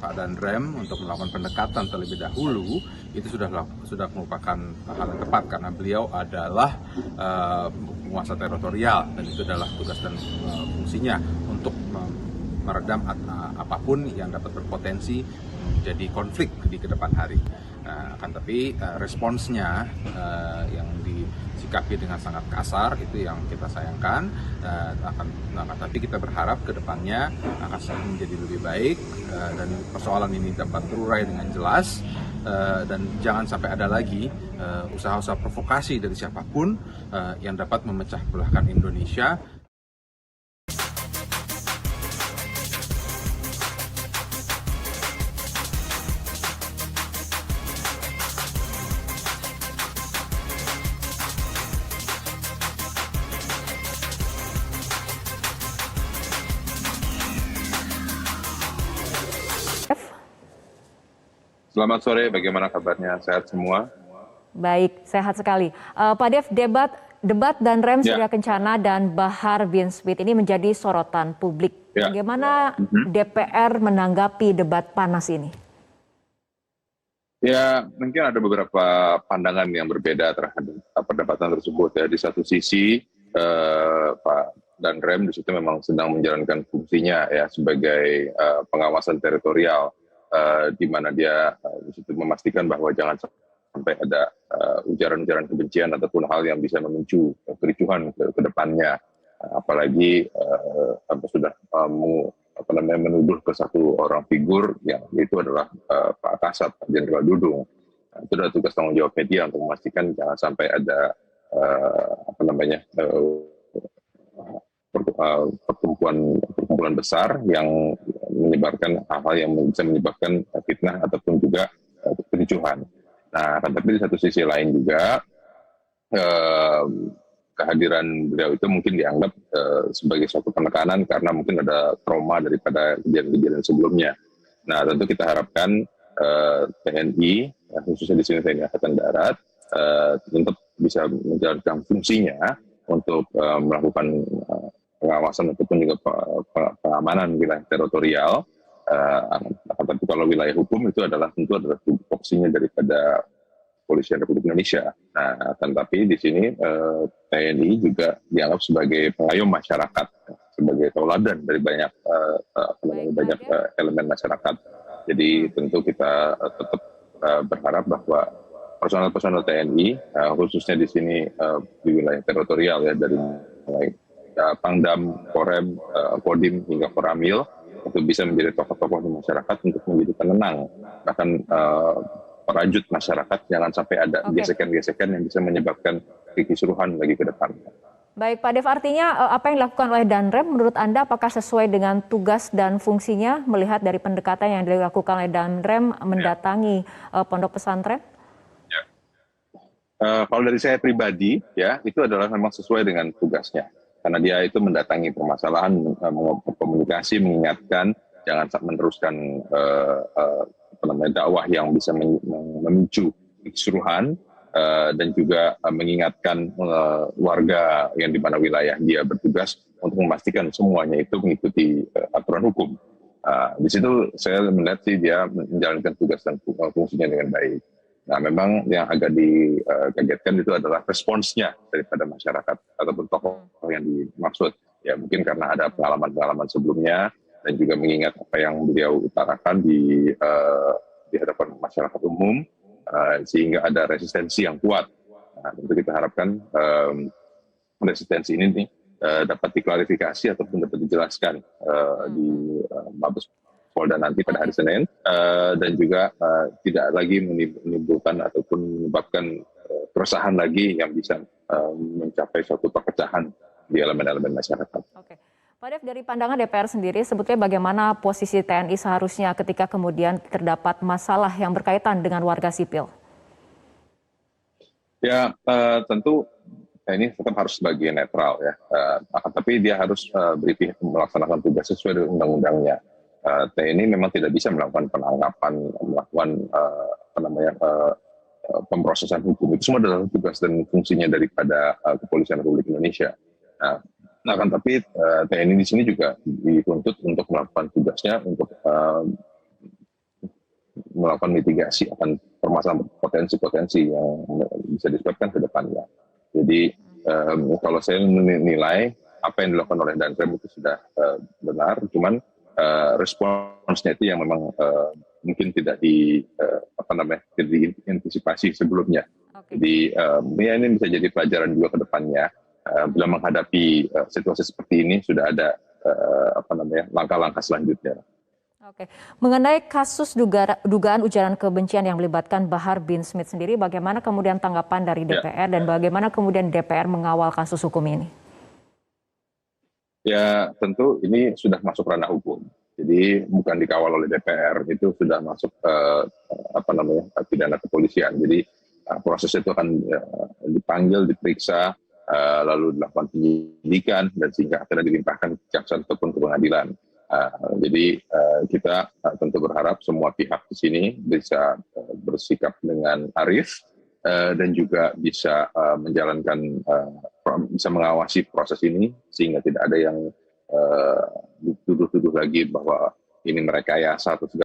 Pak Danrem untuk melakukan pendekatan terlebih dahulu itu sudah merupakan hal yang tepat karena beliau adalah penguasa teritorial dan itu adalah tugas dan fungsinya untuk meredam apapun yang dapat berpotensi menjadi konflik di kedepan hari. Akan tapi responsnya yang disikapi dengan sangat kasar itu yang kita sayangkan. Tapi kita berharap ke depannya akan menjadi lebih baik dan persoalan ini dapat terurai dengan jelas dan jangan sampai ada lagi usaha-usaha provokasi dari siapapun yang dapat memecah belahkan Indonesia. Selamat sore, bagaimana kabarnya? Sehat semua? Baik, sehat sekali. Pak Dev, debat Danrem Surya Kencana dan Bahar bin Smit ini menjadi sorotan publik. Bagaimana DPR menanggapi debat panas ini? Ya, mungkin ada beberapa pandangan yang berbeda terhadap perdebatan tersebut. Ya, di satu sisi Pak Danrem di situ memang sedang menjalankan fungsinya ya sebagai pengawasan teritorial. Di mana dia di situ memastikan bahwa jangan sampai ada ujaran-ujaran kebencian ataupun hal yang bisa memicu kericuhan ke depannya, apalagi sudah menuduh ke satu orang figur yang itu adalah Pak Kasat, Pak Jenderal Dudung. Itu adalah tugas tanggung jawab media untuk memastikan jangan sampai ada perkumpulan besar yang menyebarkan hal-hal yang bisa menyebabkan fitnah ataupun juga kericuhan. Nah, tapi di satu sisi lain juga kehadiran beliau itu mungkin dianggap sebagai suatu penekanan karena mungkin ada trauma daripada kejadian-kejadian sebelumnya. Nah, tentu kita harapkan TNI, khususnya di sini TNI Angkatan Darat, tetap bisa menjalankan fungsinya untuk melakukan pengawasan ataupun juga pengamanan wilayah teritorial. Tapi kalau wilayah hukum itu tentu adalah tupoksinya daripada Kepolisian Republik Indonesia. Nah, tetapi di sini TNI juga dianggap sebagai pengayom masyarakat, sebagai tauladan dari banyak elemen masyarakat. Jadi tentu kita tetap berharap bahwa personel TNI, khususnya di sini di wilayah teritorial ya dari mulai Pangdam, Korem, Kodim hingga Koramil itu bisa menjadi tokoh-tokoh di masyarakat untuk menjadi penenang, bahkan perajut masyarakat, jangan sampai ada gesekan-gesekan yang bisa menyebabkan kekisruhan lagi ke depannya. Baik Pak Dev, artinya apa yang dilakukan oleh Danrem menurut Anda apakah sesuai dengan tugas dan fungsinya melihat dari pendekatan yang dilakukan oleh Danrem mendatangi pondok pesantren? Kalau dari saya pribadi ya itu adalah memang sesuai dengan tugasnya. Karena dia itu mendatangi permasalahan, komunikasi, mengingatkan, jangan meneruskan dakwah yang bisa memicu keseruhan, dan juga mengingatkan warga yang di mana wilayah dia bertugas untuk memastikan semuanya itu mengikuti aturan hukum. Di situ saya melihat sih dia menjalankan tugas dan fungsinya dengan baik. Nah, memang yang agak dikagetkan itu adalah responsnya daripada masyarakat ataupun tokoh yang dimaksud. Ya, mungkin karena ada pengalaman-pengalaman sebelumnya dan juga mengingat apa yang beliau utarakan di hadapan masyarakat umum, sehingga ada resistensi yang kuat. Nah, tentu kita harapkan resistensi ini dapat diklarifikasi ataupun dapat dijelaskan di Mabes Polda nanti pada hari Senin, dan juga tidak lagi menimbulkan ataupun menyebabkan keresahan lagi yang bisa mencapai suatu perpecahan di elemen-elemen masyarakat. Oke. Pak Dev, dari pandangan DPR sendiri, sebetulnya bagaimana posisi TNI seharusnya ketika kemudian terdapat masalah yang berkaitan dengan warga sipil? Ya, tentu TNI tetap harus sebagai netral ya, tapi dia harus melaksanakan tugas sesuai dengan undang-undangnya. TNI memang tidak bisa melakukan penangkapan, melakukan pemrosesan hukum. Itu semua adalah tugas dan fungsinya daripada Kepolisian Republik Indonesia. Nah, kan tapi TNI di sini juga dituntut untuk melakukan tugasnya untuk melakukan mitigasi akan permasalahan potensi-potensi yang bisa disebabkan ke depannya. Jadi kalau saya menilai apa yang dilakukan oleh Danrem itu sudah benar, cuman responsnya itu yang memang mungkin tidak tidak diantisipasi sebelumnya. Oke. Jadi ya ini bisa jadi pelajaran juga ke depannya bila menghadapi situasi seperti ini sudah ada langkah-langkah selanjutnya. Oke, mengenai kasus dugaan ujaran kebencian yang melibatkan Bahar bin Smith sendiri, bagaimana kemudian tanggapan dari DPR dan bagaimana kemudian DPR mengawal kasus hukum ini? Ya tentu ini sudah masuk ranah hukum, jadi bukan dikawal oleh DPR, itu sudah masuk pidana kepolisian. Jadi proses itu akan dipanggil, diperiksa, lalu dilakukan penyidikan dan sehingga akhirnya dilimpahkan ke jaksa ataupun ke pengadilan. Jadi kita tentu berharap semua pihak di sini bisa bersikap dengan arif dan juga bisa bisa mengawasi proses ini sehingga tidak ada yang dituduh-tuduh lagi bahwa ini merekayasa atau segala